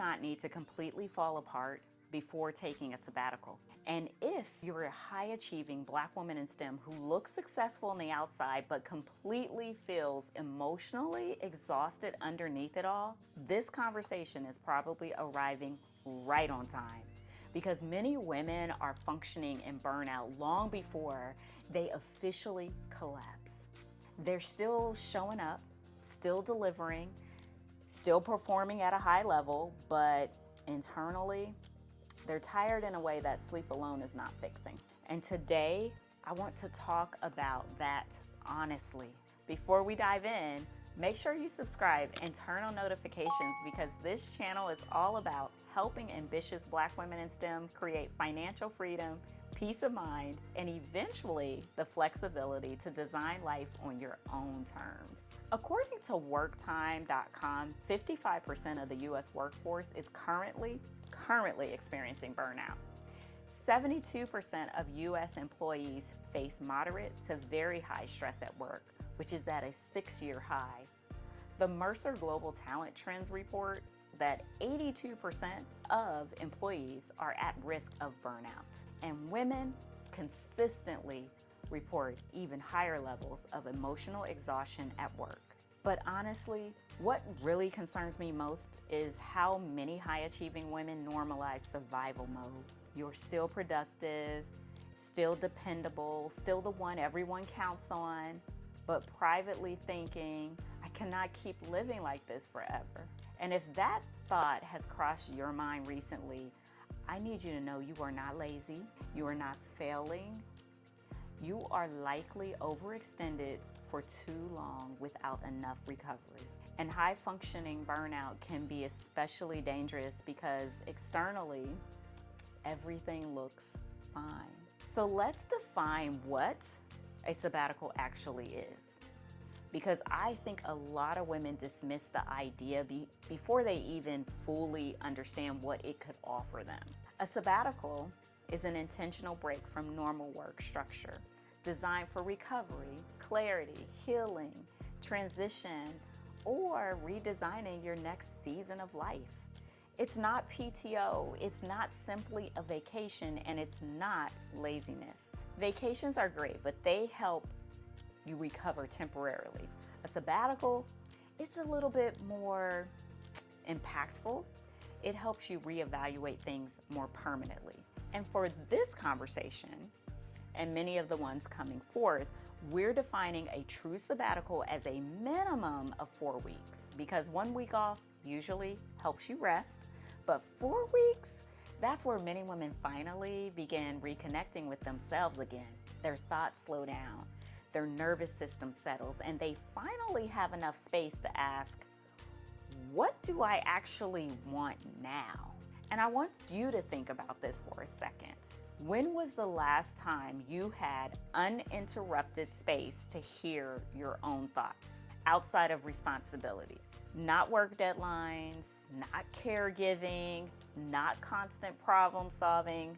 not need to completely fall apart before taking a sabbatical. And if you're a high-achieving Black woman in STEM who looks successful on the outside but completely feels emotionally exhausted underneath it all, this conversation is probably arriving right on time, because many women are functioning in burnout long before they officially collapse. They're still showing up, still delivering, still performing at a high level, but internally, they're tired in a way that sleep alone is not fixing. And today, I want to talk about that honestly. Before we dive in, make sure you subscribe and turn on notifications, because this channel is all about helping ambitious Black women in STEM create financial freedom, peace of mind, and eventually the flexibility to design life on your own terms. According to worktime.com, 55% of the US workforce is currently experiencing burnout. 72% of US employees face moderate to very high stress at work, which is at a 6-year high. The Mercer Global Talent Trends report that 82% of employees are at risk of burnout, and women consistently report even higher levels of emotional exhaustion at work. But honestly, what really concerns me most is how many high-achieving women normalize survival mode. You're still productive, still dependable, still the one everyone counts on, but privately thinking, I cannot keep living like this forever. And if that thought has crossed your mind recently, I need you to know you are not lazy, you are not failing, you are likely overextended for too long without enough recovery. And high functioning burnout can be especially dangerous because externally, everything looks fine. So let's define what a sabbatical actually is, because I think a lot of women dismiss the idea before they even fully understand what it could offer them. A sabbatical is an intentional break from normal work structure, designed for recovery, clarity, healing, transition, or redesigning your next season of life. It's not PTO, it's not simply a vacation, and it's not laziness. Vacations are great, but they help you recover temporarily. A sabbatical, it's a little bit more impactful. It helps you reevaluate things more permanently. And for this conversation, and many of the ones coming forth, we're defining a true sabbatical as a minimum of 4 weeks, because 1 week off usually helps you rest, but 4 weeks, that's where many women finally begin reconnecting with themselves again. Their thoughts slow down, their nervous system settles, and they finally have enough space to ask, what do I actually want now? And I want you to think about this for a second. When was the last time you had uninterrupted space to hear your own thoughts outside of responsibilities? Not work deadlines, not caregiving, not constant problem solving,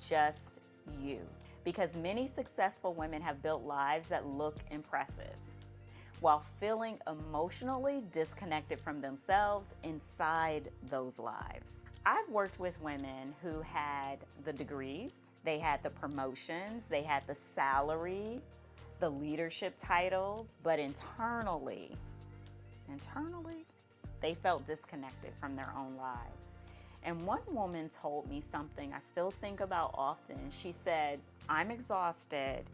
just you. Because many successful women have built lives that look impressive while feeling emotionally disconnected from themselves inside those lives. I've worked with women who had the degrees, they had the promotions, they had the salary, the leadership titles, but internally, they felt disconnected from their own lives. And one woman told me something I still think about often. She said, I'm exhausted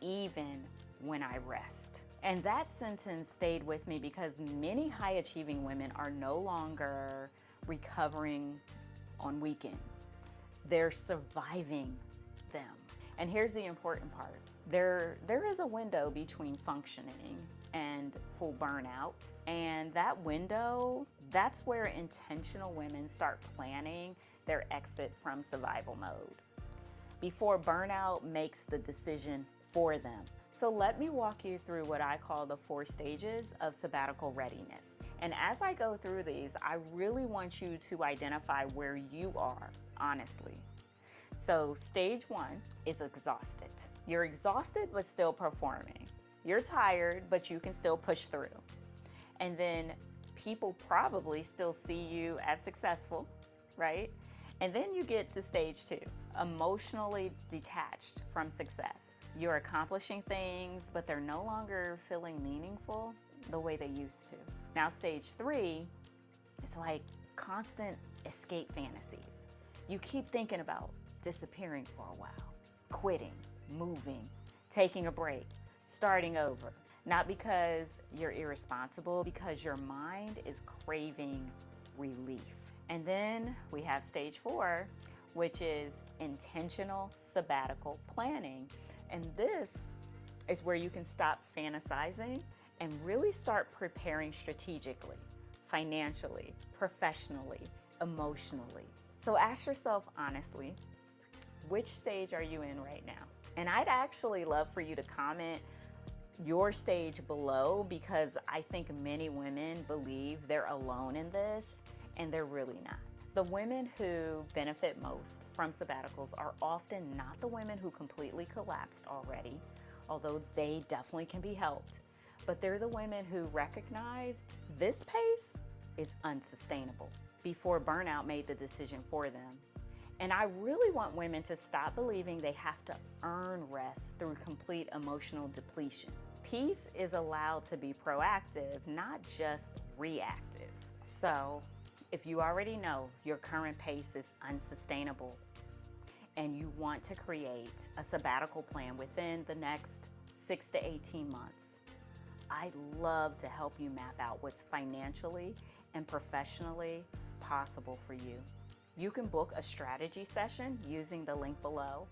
even when I rest. And that sentence stayed with me because many high-achieving women are no longer recovering on weekends. They're surviving them. And here's the important part. There is a window between functioning and full burnout. And that window, that's where intentional women start planning their exit from survival mode before burnout makes the decision for them. So let me walk you through what I call the 4 stages of sabbatical readiness. And as I go through these, I really want you to identify where you are, honestly. So stage 1 is exhausted. You're exhausted but still performing. You're tired, but you can still push through. And then people probably still see you as successful, right? And then you get to stage 2, emotionally detached from success. You're accomplishing things, but they're no longer feeling meaningful the way they used to. Now, stage 3 is like constant escape fantasies. You keep thinking about disappearing for a while, quitting, moving, taking a break, starting over. Not because you're irresponsible, because your mind is craving relief. And then we have stage 4, which is intentional sabbatical planning. And this is where you can stop fantasizing and really start preparing strategically, financially, professionally, emotionally. So ask yourself honestly, which stage are you in right now? And I'd actually love for you to comment your stage below, because I think many women believe they're alone in this, and they're really not. The women who benefit most from sabbaticals are often not the women who completely collapsed already, although they definitely can be helped, but they're the women who recognize this pace is unsustainable before burnout made the decision for them. And I really want women to stop believing they have to earn rest through complete emotional depletion. Peace is allowed to be proactive, not just reactive. So, if you already know your current pace is unsustainable and you want to create a sabbatical plan within the next 6 to 18 months, I'd love to help you map out what's financially and professionally possible for you. You can book a strategy session using the link below.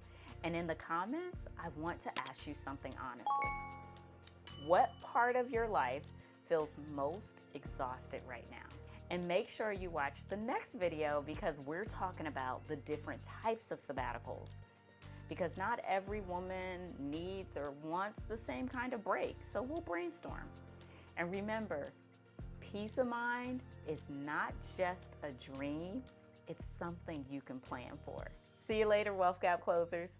And in the comments, I want to ask you something honestly. What part of your life feels most exhausted right now? And make sure you watch the next video, because we're talking about the different types of sabbaticals. Because not every woman needs or wants the same kind of break. So we'll brainstorm. And remember, peace of mind is not just a dream, it's something you can plan for. See you later, Wealth Gap Closers.